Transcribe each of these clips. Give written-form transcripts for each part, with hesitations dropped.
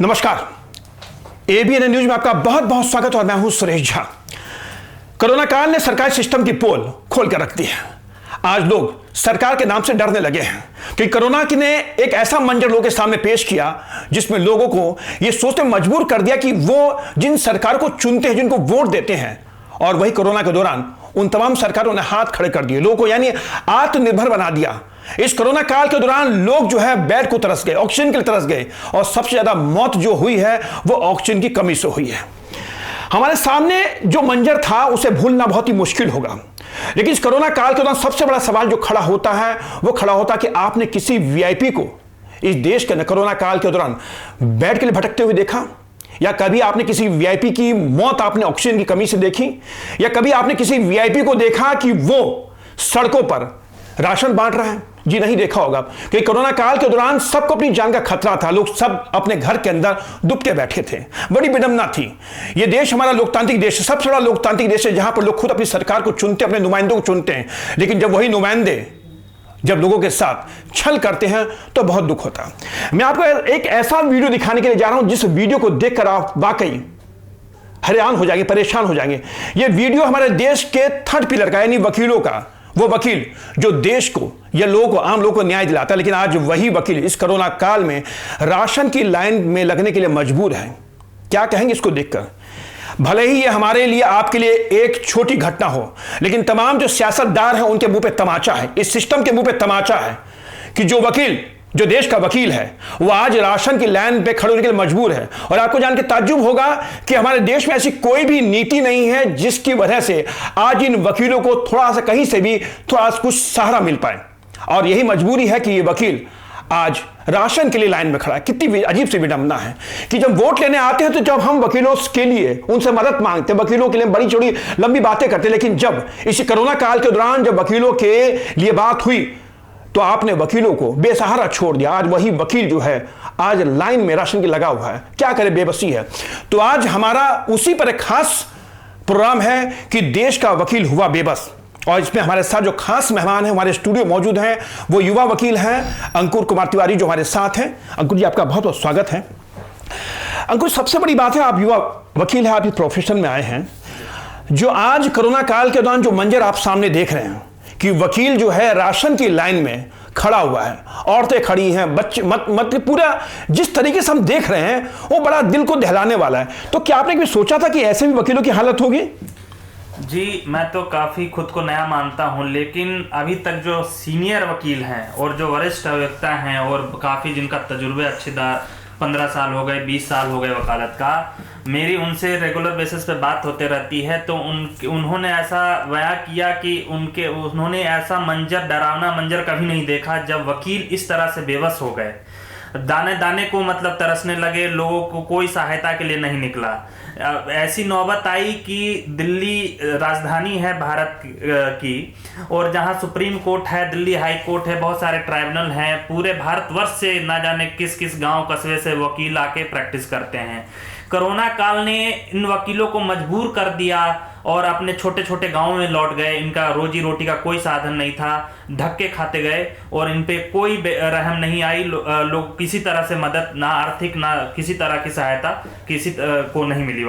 नमस्कार। ABN news में आपका बहुत बहुत स्वागत और मैं हूं सुरेश झा। कोरोना काल ने सरकारी सिस्टम की पोल खोल कर रख दी है। आज लोग सरकार के नाम से डरने लगे हैं कि कोरोना ने एक ऐसा मंजर लोगों के सामने पेश किया जिसमें लोगों को यह सोचने मजबूर कर दिया कि वो जिन सरकार को चुनते हैं, जिनको वोट देते हैं, और वही कोरोना के दौरान उन तमाम सरकारों ने हाथ खड़े कर दिए, लोगों को यानी आत्मनिर्भर बना दिया। इस कोरोना काल के दौरान लोग जो है बेड को तरस गए, ऑक्सीजन के लिए तरस गए, और सबसे ज्यादा मौत जो हुई है वो ऑक्सीजन की कमी से हुई है। हमारे सामने जो मंजर था उसे भूलना बहुत ही मुश्किल होगा, लेकिन इस कोरोना काल के दौरान सबसे बड़ा सवाल जो खड़ा होता है वो खड़ा होता है कि आपने किसी वीआईपी को इस देश के कोरोना काल के दौरान बेड के लिए भटकते हुए देखा? या कभी आपने किसी वीआईपी की मौत आपने ऑक्सीजन की कमी से देखी? या कभी आपने किसी वीआईपी को देखा कि वो सड़कों पर राशन बांट रहा है? जी नहीं, देखा होगा कि कोरोना काल के दौरान सबको अपनी जान का खतरा था, लोग सब अपने घर के अंदर दुबके बैठे थे। बड़ी विडंबना थी। यह देश हमारा लोकतांत्रिक देश है, सबसे बड़ा लोकतांत्रिक देश है, जहां पर लोग खुद अपनी सरकार को चुनते, अपने नुमाइंदों को चुनते हैं। लेकिन जब वही नुमाइंदे जब लोगों के साथ छल करते हैं तो बहुत दुख होता है। मैं आपको एक ऐसा वीडियो दिखाने के लिए जा रहा हूं जिस वीडियो को देखकर आप वाकई हैरान हो जाएंगे, परेशान हो जाएंगे। यह वीडियो हमारे देश के थर्ड पिलर का, यानी वकीलों का, वो वकील जो देश को या लोगों को, आम लोगों को न्याय दिलाता है, लेकिन आज वही वकील इस कोरोना काल में राशन की लाइन में लगने के लिए मजबूर है। क्या कहेंगे इसको देखकर? भले ही ये हमारे लिए, आपके लिए एक छोटी घटना हो, लेकिन तमाम जो सियासतदार हैं उनके मुंह पे तमाचा है, इस सिस्टम के मुंह पे तमाचा है कि जो वकील, जो देश का वकील है, वो आज राशन की लाइन पे खड़े होने के लिए मजबूर है। और आपको जान के ताज्जुब होगा कि हमारे देश में ऐसी कोई भी नीति नहीं है जिसकी वजह से आज इन वकीलों को थोड़ा सा, कहीं से भी थोड़ा सा कुछ सहारा मिल पाए। और यही मजबूरी है कि ये वकील आज राशन के लिए लाइन में खड़ा है। कितनी अजीब सी विडंबना है कि जब वोट लेने आते हैं तो जब हम वकीलों के लिए उनसे मदद मांगते, वकीलों के लिए बड़ी चौड़ी लंबी बातें करते, लेकिन जब इस कोरोना काल के दौरान जब वकीलों के लिए बात हुई तो आपने वकीलों को बेसहारा छोड़ दिया। आज वही वकील जो है आज लाइन में राशन की लगा हुआ है, क्या करे, बेबसी है। तो आज हमारा उसी पर एक खास प्रोग्राम है कि देश का वकील हुआ बेबस, और इसमें हमारे साथ जो खास मेहमान हैं हमारे स्टूडियो मौजूद हैं, वो युवा वकील हैं अंकुर कुमार तिवारी जो हमारे साथ हैं। अंकुर जी, आपका बहुत बहुत स्वागत है। अंकुर, सबसे बड़ी बात है आप युवा वकील हैं, आप इस प्रोफेशन में आए हैं। जो आज कोरोना काल के दौरान जो मंजर आप सामने देख रहे हैं कि वकील जो है राशन की लाइन में खड़ा हुआ है, औरतें खड़ी हैं, बच्चे, मत पूरा जिस तरीके से हम देख रहे हैं वो बड़ा दिल को दहलाने वाला है। तो क्या आपने कभी सोचा था कि ऐसे भी वकीलों की हालत होगी? जी, मैं तो काफ़ी खुद को नया मानता हूं, लेकिन अभी तक जो सीनियर वकील हैं और जो वरिष्ठ वक्ता हैं और काफ़ी जिनका तजुर्बे अच्छेदार 15 साल हो गए, 20 साल हो गए वकालत का, मेरी उनसे रेगुलर बेसिस पे बात होते रहती है। तो उन्होंने ऐसा बयां किया कि उन्होंने ऐसा मंजर, डरावना मंजर कभी नहीं देखा जब वकील इस तरह से बेबस हो गए, दाने दाने को मतलब तरसने लगे, लोगों को कोई सहायता के लिए नहीं निकला। ऐसी नौबत आई कि दिल्ली राजधानी है भारत की, और जहां सुप्रीम कोर्ट है, दिल्ली हाई कोर्ट है, बहुत सारे ट्राइब्यूनल हैं, पूरे भारतवर्ष से ना जाने किस किस गांव कस्बे से वकील आके प्रैक्टिस करते हैं। कोरोना काल ने इन वकीलों को मजबूर कर दिया और अपने छोटे छोटे गांवों में लौट गए। इनका रोजी रोटी का कोई साधन नहीं था, धक्के खाते गए और इन पे कोई रहम नहीं आई। लोग किसी तरह से मदद, ना आर्थिक ना किसी तरह की सहायता किसी को नहीं मिली।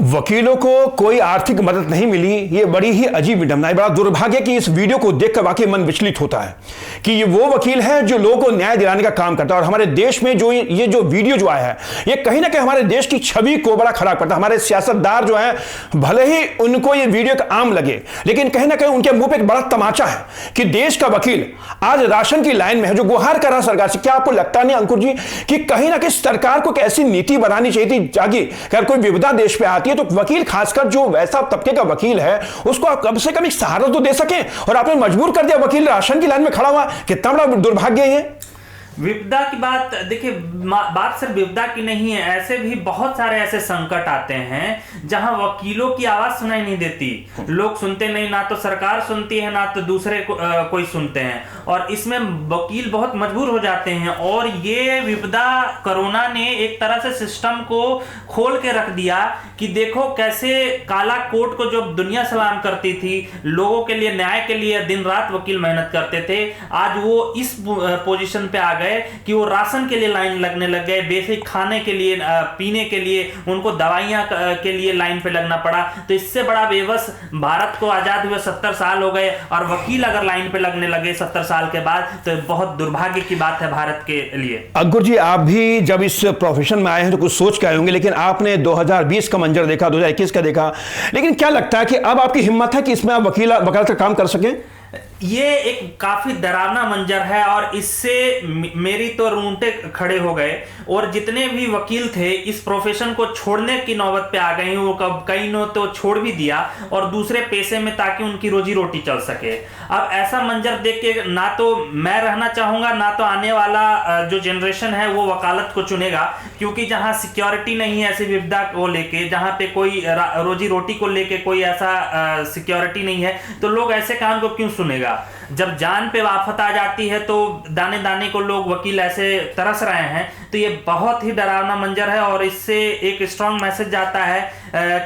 वकीलों को कोई आर्थिक मदद नहीं मिली, ये बड़ी ही अजीब विडंबना है। बड़ा दुर्भाग्य कि इस वीडियो को देखकर वाकई मन विचलित होता है कि ये वो वकील है जो लोगों को न्याय दिलाने का काम करता है। और हमारे देश में जो ये जो वीडियो जो आया है, ये कहीं ना कहीं हमारे देश की छवि को बड़ा खराब करता है। हमारे सियासतदार जो है, भले ही उनको ये वीडियो का आम लगे, लेकिन कहीं ना कहीं उनके मुंह पे एक बड़ा तमाचा है कि देश का वकील आज राशन की लाइन में है, जो गुहार कर रहा सरकार से। क्या आपको लगता नहीं अंकुर जी कि कहीं ना कहीं सरकार को एक ऐसी नीति बनानी चाहिए थी ताकि अगर कोई विपदा देश पे आती है तो वकील, खासकर जो वैसा तबके का वकील है, उसको आप कम से कम एक सहारा तो दे सकें, और आपने मजबूर कर दिया वकील राशन की लाइन में खड़ा हुआ। कितना बड़ा दुर्भाग्य है ये। विपदा की बात देखिए, बात सिर्फ विपदा की नहीं है, ऐसे भी बहुत सारे ऐसे संकट आते हैं जहां वकीलों की आवाज सुनाई नहीं देती, लोग सुनते नहीं, ना तो सरकार सुनती है ना तो दूसरे कोई सुनते हैं, और इसमें वकील बहुत मजबूर हो जाते हैं। और ये विपदा कोरोना ने एक तरह से सिस्टम को खोल के रख दिया कि देखो कैसे काला कोर्ट को जो दुनिया सलाम करती थी, लोगों के लिए, न्याय के लिए दिन रात वकील मेहनत करते थे, आज वो इस पोजीशन पे आ गए गए कि वो राशन के लिए लाइन लगने लग गए, बेसिक खाने के लिए, पीने के लिए, उनको दवाइयां के लिए लाइन पे लगना पड़ा। तो इससे बड़ा बेबस, भारत को आजाद हुए 70 साल हो गए और वकील अगर लाइन पे लगने लगे 70 साल के बाद, तो बहुत दुर्भाग्य की बात है भारत के लिए। अंकुर जी, आप भी जब इस प्रोफेशन में आए हैं तो कुछ सोच के आए होंगे, लेकिन आपने 2020 का मंजर देखा, 2021 का देखा, लेकिन क्या लगता है कि अब आपकी हिम्मत है कि इसमें आप वकालत का काम कर सकें? ये एक काफी डरावना मंजर है और इससे मेरी तो रोंगटे खड़े हो गए। और जितने भी वकील थे इस प्रोफेशन को छोड़ने की नौबत पे आ गए, वो कई ने तो छोड़ भी दिया और दूसरे पेशे में, ताकि उनकी रोजी रोटी चल सके। अब ऐसा मंजर देख के ना तो मैं रहना चाहूंगा, ना तो आने वाला जो जनरेशन है वो वकालत को चुनेगा, क्योंकि जहां सिक्योरिटी नहीं है ऐसी विपदा को लेके, जहां पे कोई रोजी रोटी को लेके कोई ऐसा सिक्योरिटी नहीं है, तो लोग ऐसे काम को क्यों सुनेगा? जब जान पे आफत आ जाती है तो दाने दाने को लोग वकील ऐसे तरस रहे हैं। तो ये बहुत ही डरावना मंजर है और इससे एक स्ट्रांग मैसेज जाता है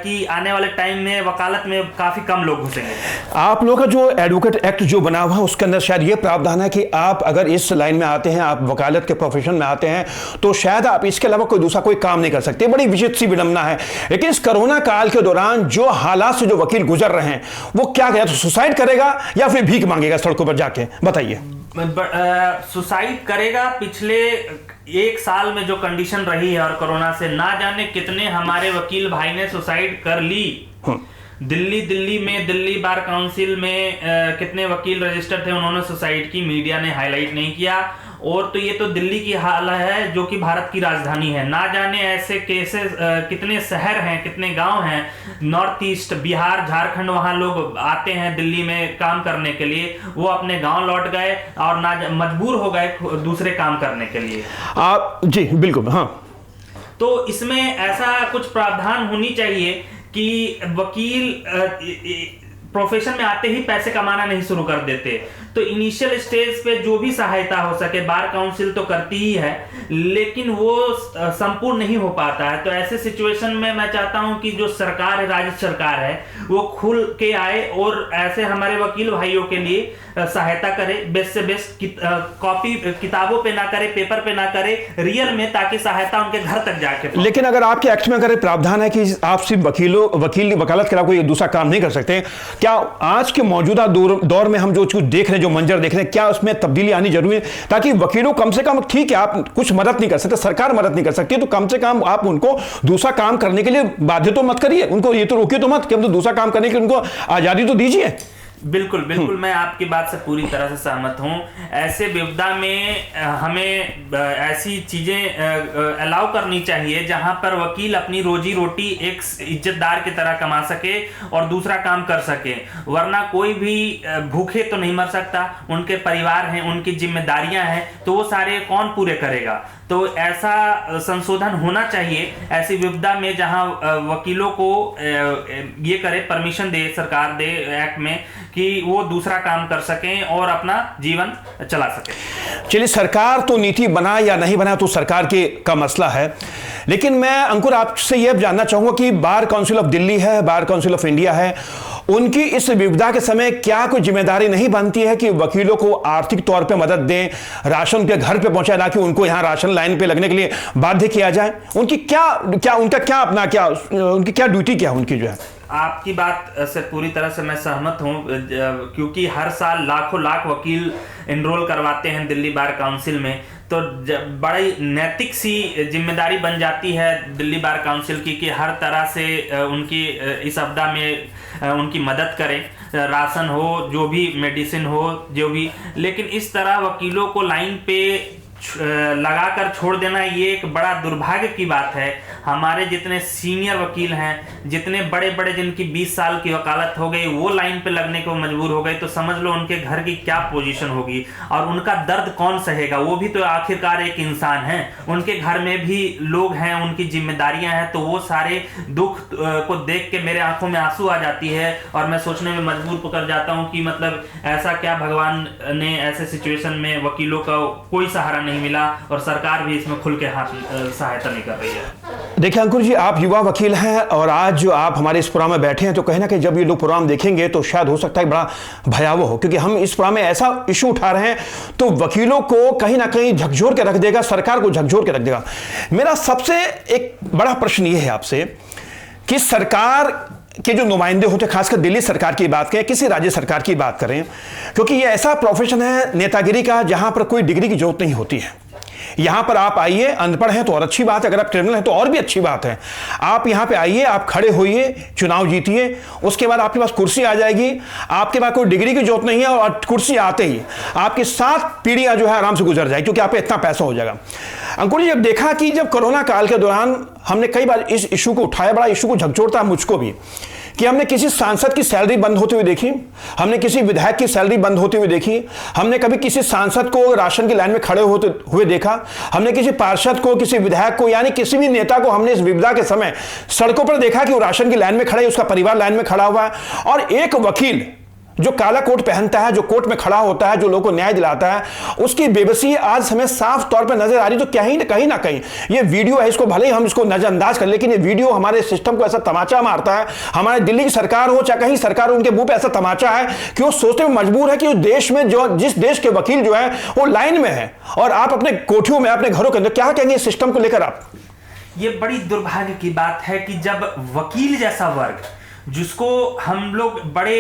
कि आने वाले टाइम में वकालत में काफी कम लोग घुसेंगे। आप लोगों का जो एडवोकेट एक्ट जो बना हुआ है उसके अंदर शायद ये प्रावधान है कि आप अगर इस लाइन में आते हैं, आप वकालत के प्रोफेशन में आते हैं, तो शायद आप इसके अलावा कोई दूसरा कोई काम नहीं कर सकते। बड़ी विचित्र सी विडंबना है। लेकिन इस कोरोना काल के दौरान जो हालात से जो वकील गुजर रहे हैं, वो क्या करेगा? तो सुसाइड करेगा या फिर भीख मांगेगा सड़कों पर जाके? बताइए। सुसाइड करेगा। पिछले 1 साल में जो कंडीशन रही है और कोरोना से ना जाने कितने हमारे वकील भाई ने सुसाइड कर ली। दिल्ली में दिल्ली बार काउंसिल में कितने वकील रजिस्टर थे, उन्होंने सुसाइड की, मीडिया ने हाईलाइट नहीं किया। और तो ये तो दिल्ली की हाल है जो कि भारत की राजधानी है। ना जाने ऐसे केसेस कितने शहर हैं, कितने गांव हैं, नॉर्थ ईस्ट, बिहार, झारखंड, वहां लोग आते हैं दिल्ली में काम करने के लिए, वो अपने गांव लौट गए और ना मजबूर हो गए दूसरे काम करने के लिए। आप जी बिल्कुल। हाँ, तो इसमें ऐसा कुछ प्रावधान होनी चाहिए कि वकील प्रोफेशन में आते ही पैसे कमाना नहीं शुरू कर देते। तो इनिशियल स्टेज पे जो भी सहायता हो सके, बार काउंसिल तो करती ही है, लेकिन वो संपूर्ण नहीं हो पाता है। तो ऐसे सिचुएशन में मैं चाहता हूं कि जो सरकार है, राज्य सरकार है, वो खुल के आए और ऐसे हमारे वकील भाइयों के लिए सहायता करे। बेस्ट से बेस्ट कॉपी किताबों पे ना करे, पेपर पे ना करे, रियल में, ताकि सहायता उनके घर तक जाके। लेकिन अगर आपके एक्ट में अगर प्रावधान है कि आप सिर्फ वकालत के अलावा कोई दूसरा काम नहीं कर सकते, क्या आज के मौजूदा दौर में हम जो देख रहे हैं, जो मंजर देख रहे हैं, क्या उसमें तब्दीली आनी जरूरी है? ताकि वकीलों कम से कम, ठीक है आप कुछ मदद नहीं कर सकते, सरकार मदद नहीं कर सकती, तो कम से कम आप उनको दूसरा काम करने के लिए बाध्य तो मत करिए, उनको ये तो रोकिए तो मत कि हम तो दूसरा काम करने के लिए उनको आजादी तो दीजिए। बिल्कुल बिल्कुल, मैं आपकी बात से पूरी तरह से सहमत हूं। ऐसे विपदा में हमें ऐसी चीजें अलाउ करनी चाहिए जहां पर वकील अपनी रोजी रोटी एक इज्जतदार की तरह कमा सके और दूसरा काम कर सके। वरना कोई भी भूखे तो नहीं मर सकता, उनके परिवार हैं, उनकी जिम्मेदारियां हैं, तो वो सारे कौन पूरे करेगा? तो ऐसा संशोधन होना चाहिए ऐसी विपदा में, जहां वकीलों को ये करे, परमिशन दे सरकार, दे एक्ट में, कि वो दूसरा काम कर सकें और अपना जीवन चला सकें। चलिए, सरकार तो नीति बनाए या नहीं बनाए तो सरकार का मसला है, लेकिन मैं अंकुर आपसे यह जानना चाहूंगा कि बार काउंसिल ऑफ दिल्ली है, बार काउंसिल ऑफ इंडिया है, उनकी इस विपदा के समय क्या कोई जिम्मेदारी नहीं बनती है कि वकीलों को आर्थिक तौर पे मदद दें, राशन उनके घर पे पहुंचाए, ना कि उनको यहां राशन लाइन पे लगने के लिए बाध्य किया जाए? उनकी उनकी क्या ड्यूटी क्या उनकी जो है? आपकी बात से पूरी तरह से मैं सहमत हूं, क्योंकि हर साल लाखों लाख वकील एनरोल करवाते हैं दिल्ली बार काउंसिल में। तो बड़ी नैतिक सी जिम्मेदारी बन जाती है दिल्ली बार काउंसिल की कि हर तरह से उनकी इस आपदा में उनकी मदद करें, राशन हो, जो भी मेडिसिन हो, जो भी। लेकिन इस तरह वकीलों को लाइन पे लगाकर छोड़ देना, ये एक बड़ा दुर्भाग्य की बात है। हमारे जितने सीनियर वकील हैं, जितने बड़े बड़े जिनकी 20 साल की वकालत हो गई, वो लाइन पे लगने को मजबूर हो गए, तो समझ लो उनके घर की क्या पोजीशन होगी और उनका दर्द कौन सहेगा? वो भी तो आखिरकार एक इंसान है, उनके घर में भी लोग हैं, उनकी जिम्मेदारियां हैं। तो वो सारे दुख को देख के मेरे आंखों में आंसू आ जाती है और मैं सोचने में मजबूर कर जाता हूं कि मतलब ऐसा क्या भगवान ने ऐसे सिचुएशन में वकीलों का कोई सहारा नहीं मिला और सरकार भी इसमें खुल के हाथ सहायता नहीं कर रही है। देखिए अंकुर जी, आप युवा वकील हैं और आज जो आप हमारे इस प्रोग्राम में बैठे हैं, तो कहीं ना कहीं जब ये लोग प्रोग्राम देखेंगे तो शायद हो सकता है बड़ा भयावह हो, क्योंकि हम इस प्रोग्राम में ऐसा इशू उठा रहे हैं तो वकीलों को कहीं ना कहीं झकझोर के रख देगा, सरकार को झकझोर के रख देगा। मेरा सबसे एक बड़ा प्रश्न ये है आपसे कि सरकार के जो नुमाइंदे होते हैं, खासकर दिल्ली सरकार की बात करें, किसी राज्य सरकार की बात करें, क्योंकि ये ऐसा प्रोफेशन है नेतागिरी का जहां पर कोई डिग्री की जरूरत नहीं होती है। यहां पर आप आइए, अनपढ़ हैं तो और अच्छी बात है, अगर आप क्रिमिनल हैं तो और भी अच्छी बात है। आप यहां पे आइए, आप खड़े होइए, चुनाव जीतिए, उसके बाद आपके पास कुर्सी आ जाएगी। आपके पास कोई डिग्री की जरूरत नहीं है और कुर्सी आते ही आपकी 7 पीढ़ियां जो है आराम से गुजर जाएगी, क्योंकि आप पे इतना पैसा हो जाएगा। अंकुर जी, जब देखा कि जब कोरोना काल के दौरान हमने कई बार इस इशू को उठाया, बड़ा इशू को झकझोरता मुझको भी, कि हमने किसी सांसद की सैलरी बंद होते हुए देखी, हमने किसी विधायक की सैलरी बंद होते हुए देखी, हमने कभी किसी सांसद को राशन की लाइन में खड़े होते हुए देखा, हमने किसी पार्षद को, किसी विधायक को, यानी किसी भी नेता को हमने इस विपदा के समय सड़कों पर देखा कि वो राशन की लाइन में खड़े, उसका परिवार लाइन में खड़ा हुआ है। और एक वकील जो काला कोट पहनता है, जो कोर्ट में खड़ा होता है, जो लोगों को न्याय दिलाता है, उसकी बेबसी आज हमें साफ तौर पर नजर आ रही। तो कहीं ना कहीं ये वीडियो है, इसको भले ही हम इसको नजरअंदाज करें, लेकिन ये वीडियो हमारे सिस्टम को ऐसा तमाचा मारता है, हमारे दिल्ली की सरकार हो चाहे कहीं सरकार हो, उनके मुंह पे ऐसा तमाचा है कि वो सोचने में मजबूर है कि उस देश में जो जिस देश के वकील जो है वो लाइन में है और आप अपने कोठियों में, अपने घरों के अंदर, क्या कहेंगे इस सिस्टम को लेकर आप? ये बड़ी दुर्भाग्य की बात है कि जब वकील जैसा वर्ग, जिसको हम लोग बड़े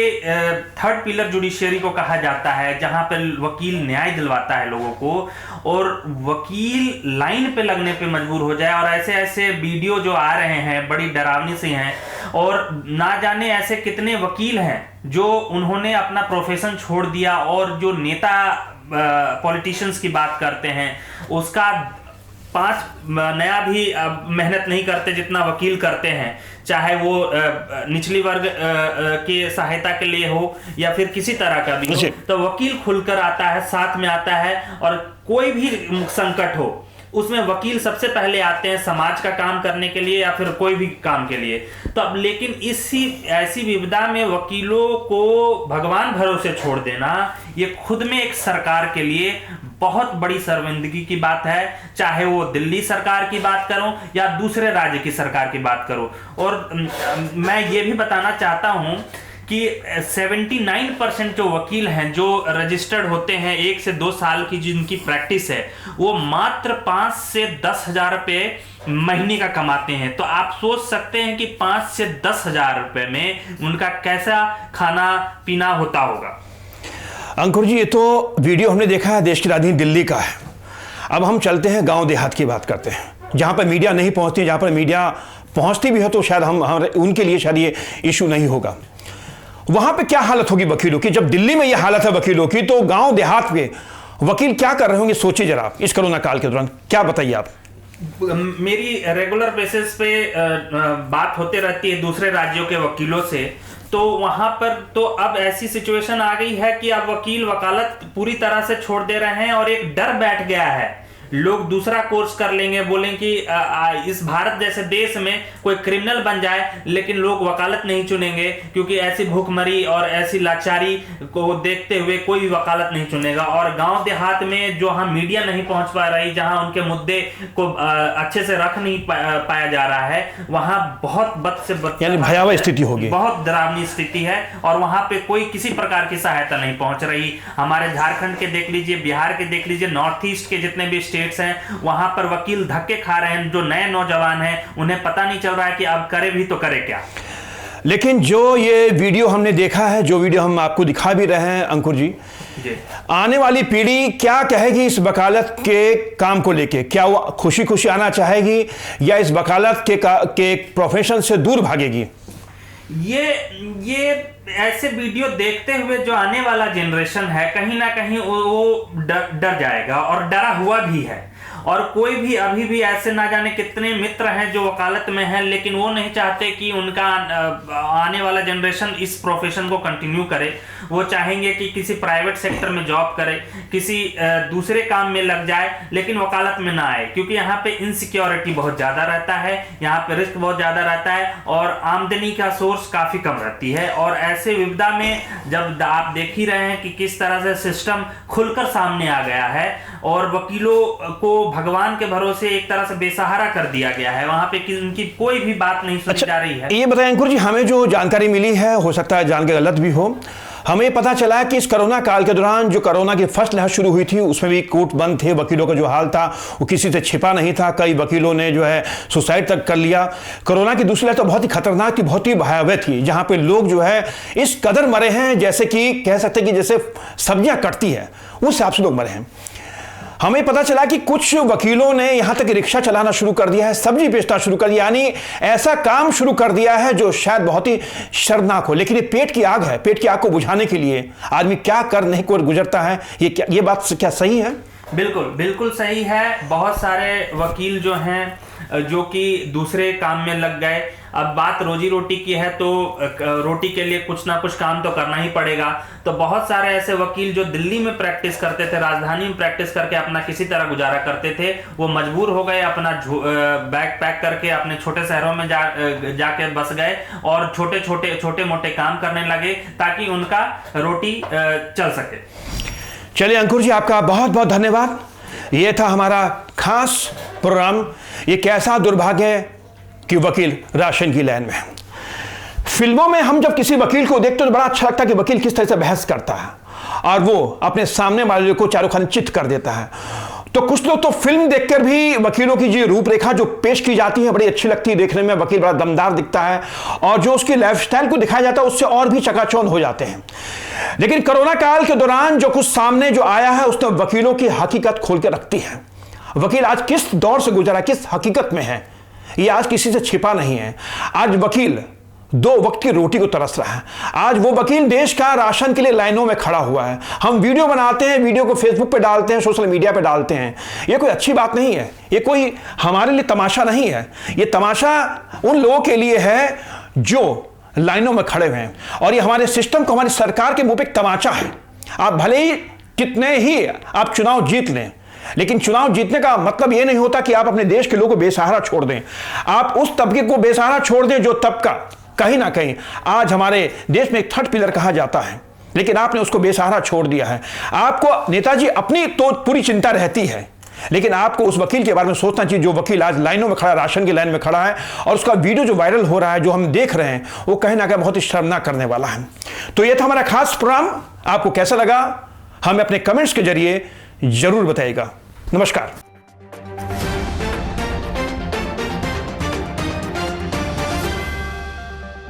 थर्ड पिलर जुडिशियरी को कहा जाता है, जहां पर वकील न्याय दिलवाता है लोगों को, और वकील लाइन पे लगने पे मजबूर हो जाए। और ऐसे ऐसे वीडियो जो आ रहे हैं बड़ी डरावनी सी हैं, और ना जाने ऐसे कितने वकील हैं जो उन्होंने अपना प्रोफेशन छोड़ दिया और जो नेता पॉलिटिशियंस की बात करते हैं उसका 5 नया भी मेहनत नहीं करते जितना वकील करते हैं, चाहे वो निचली वर्ग की सहायता के लिए हो या फिर किसी तरह का भी हो। तो वकील खुलकर आता है, साथ में आता है, और कोई भी संकट हो उसमें वकील सबसे पहले आते हैं समाज का काम करने के लिए या फिर कोई भी काम के लिए। तो अब लेकिन इसी ऐसी विपदा में वकीलों को भगवान भरोसे छोड़ देना, ये खुद में एक सरकार के लिए बहुत बड़ी शर्मिंदगी की बात है, चाहे वो दिल्ली सरकार की बात करो या दूसरे राज्य की सरकार की बात करो। और मैं ये भी बताना चाहता हूं कि 79% जो वकील हैं जो रजिस्टर्ड होते हैं 1 से 2 साल की जिनकी प्रैक्टिस है, वो मात्र 5 से 10 हजार रुपये महीने का कमाते हैं। तो आप सोच सकते हैं कि 5 से 10 हजार रुपये में उनका कैसा खाना पीना होता होगा। अंकुर जी, ये तो वीडियो हमने देखा है, देश की राजधानी दिल्ली का है। अब हम चलते हैं गांव देहात की बात करते हैं, जहां पर मीडिया नहीं पहुंचती, जहां पर मीडिया पहुंचती भी है तो शायद हम उनके लिए शायद ये इशू नहीं होगा। वहां पे क्या हालत होगी वकीलों की? जब दिल्ली में ये हालत है वकीलों की, तो गांव देहात के वकील क्या कर रहे होंगे? सोचिए जरा आप इस कोरोना काल के दौरान, क्या बताइए आप? मेरी रेगुलर बेसिस पे बात होते रहती है दूसरे राज्यों के वकीलों से, तो वहां पर तो अब ऐसी सिचुएशन आ गई है कि अब वकील वकालत पूरी तरह से छोड़ दे रहे हैं और एक डर बैठ गया है। लोग दूसरा कोर्स कर लेंगे, बोलेंगे कि इस भारत जैसे देश में कोई क्रिमिनल बन जाए लेकिन लोग वकालत नहीं चुनेंगे, क्योंकि ऐसी भूखमरी और ऐसी लाचारी को देखते हुए कोई भी वकालत नहीं चुनेगा। और गांव देहात में जो हम मीडिया नहीं पहुंच पा रही, जहां उनके मुद्दे को अच्छे से रख नहीं पाया जा रहा है, वहां बहुत बद से बद, यानी भयावह स्थिति होगी, बहुत डरावनी स्थिति है। और वहां पे कोई किसी प्रकार की सहायता नहीं पहुंच रही। हमारे झारखंड के देख लीजिए, बिहार के देख लीजिए, नॉर्थ ईस्ट के जितने भी हैं, वहां पर वकील धक्के खा रहे हैं। जो नए नौजवान हैं उन्हें पता नहीं चल रहा है कि अब करे भी तो करे क्या। लेकिन जो ये वीडियो हमने देखा है, जो वीडियो हम आपको दिखा भी रहे हैं अंकुर जी, आने वाली पीढ़ी क्या कहेगी इस वकालत के काम को लेके? क्या वो खुशी खुशी आना चाहेगी या इस वकालत के प्रोफेशन से दूर भागेगी? ये ऐसे वीडियो देखते हुए जो आने वाला जनरेशन है, कहीं ना कहीं वो डर जाएगा और डरा हुआ भी है। और कोई भी अभी भी ऐसे ना जाने कितने मित्र हैं जो वकालत में हैं, लेकिन वो नहीं चाहते कि उनका आने वाला जनरेशन इस प्रोफेशन को कंटिन्यू करे। वो चाहेंगे कि किसी प्राइवेट सेक्टर में जॉब करे, किसी दूसरे काम में लग जाए, लेकिन वकालत में ना आए, क्योंकि यहाँ पे इनसिक्योरिटी बहुत ज़्यादा रहता है, यहाँ पे रिस्क बहुत ज़्यादा रहता है और आमदनी का सोर्स काफ़ी कम रहती है। और ऐसे विपदा में जब आप देख ही रहे हैं कि किस तरह से सिस्टम खुलकर सामने आ गया है, और वकीलों को भगवान के भरोसे एक तरह से बेसहारा कर दिया गया है। वहां पे उनकी कोई भी बात नहीं सुनी जा रही है। ये बताएं अंकुर जी, हमें जो जानकारी मिली है, हो सकता है जान के गलत भी हो, हमें पता चला है कि इस कोरोना काल के दौरान जो कोरोना की फर्स्ट लहर शुरू हुई थी उसमें भी कोर्ट बंद थे, वकीलों का जो हाल था वो किसी से छिपा नहीं था। कई वकीलों ने जो है सुसाइड तक कर लिया। कोरोना की दूसरी लहर तो बहुत ही खतरनाक थी, बहुत ही भयावह थी, जहां पे लोग जो है इस कदर मरे हैं जैसे कि कह सकते हैं कि जैसे सब्जियां कटती है उस हिसाब से लोग मरे हैं। हमें पता चला कि कुछ वकीलों ने यहां तक रिक्शा चलाना शुरू कर दिया है, सब्जी बेचना शुरू कर दिया, यानी ऐसा काम शुरू कर दिया है जो शायद बहुत ही शर्मनाक हो। लेकिन ये पेट की आग है, पेट की आग को बुझाने के लिए आदमी क्या कर नहीं कर गुजरता है। ये बात क्या सही है? बिल्कुल बिल्कुल सही है। बहुत सारे वकील जो हैं जो कि दूसरे काम में लग गए। अब बात रोजी रोटी की है तो रोटी के लिए कुछ ना कुछ काम तो करना ही पड़ेगा। तो बहुत सारे ऐसे वकील जो दिल्ली में प्रैक्टिस करते थे, राजधानी में प्रैक्टिस करके अपना किसी तरह गुजारा करते थे, वो मजबूर हो गए, अपना बैग पैक करके अपने छोटे शहरों में जाके बस गए और छोटे मोटे काम करने लगे ताकि उनका रोटी चल सके। चलिए अंकुर जी, आपका बहुत बहुत धन्यवाद। ये था हमारा खास प्रोग्राम, ये कैसा दुर्भाग्य है कि वकील राशन की लाइन में। फिल्मों में हम जब किसी वकील को देखते तो बड़ा अच्छा लगता है कि वकील किस तरह से बहस करता है और वो अपने सामने वाले को चारों खाने चित कर देता है। तो कुछ लोग तो फिल्म देखकर भी वकीलों की जो रूपरेखा जो पेश की जाती है बड़ी अच्छी लगती है देखने में, वकील बड़ा दमदार दिखता है और जो उसकी लाइफस्टाइल को दिखाया जाता है उससे और भी चकाचौंध हो जाते हैं। लेकिन कोरोना काल के दौरान जो कुछ सामने जो आया है उसने वकीलों की हकीकत खोल के रखती है। वकील आज किस दौर से गुजरा, किस हकीकत में है, ये आज किसी से छिपा नहीं है। आज वकील 2 वक्त की रोटी को तरस रहा है। आज वो वकील देश का राशन के लिए लाइनों में खड़ा हुआ है। हम वीडियो बनाते हैं, वीडियो को फेसबुक पे डालते हैं, सोशल मीडिया पे डालते हैं। ये कोई अच्छी बात नहीं है, ये कोई हमारे लिए तमाशा नहीं है। ये तमाशा उन लोगों के लिए है जो लाइनों में खड़े हुए हैं और ये हमारे सिस्टम को, हमारी सरकार के मुंह पे एक तमाचा है। आप भले ही कितने ही आप चुनाव जीत लें, लेकिन चुनाव जीतने का मतलब यह नहीं होता कि आप अपने देश के लोगों को बेसहारा छोड़ दें। आप उस तबके को बेसहारा छोड़ दें जो तबका कहीं ना कहीं आज हमारे देश में एक थर्ड पिलर कहा जाता है, लेकिन आपने उसको बेसहारा छोड़ दिया है। आपको नेताजी अपनी तो पूरी चिंता रहती है, लेकिन आपको उस वकील के बारे में सोचना चाहिए जो वकील आज लाइनों में खड़ा, राशन की लाइन में खड़ा है और उसका वीडियो जो वायरल हो रहा है, जो हम देख रहे हैं, वो कहीं ना कहीं बहुत ही शर्मनाक करने वाला है। तो यह था हमारा खास प्रोग्राम। आपको कैसा लगा हमें अपने कमेंट्स के जरिए जरूर बताइएगा। नमस्कार।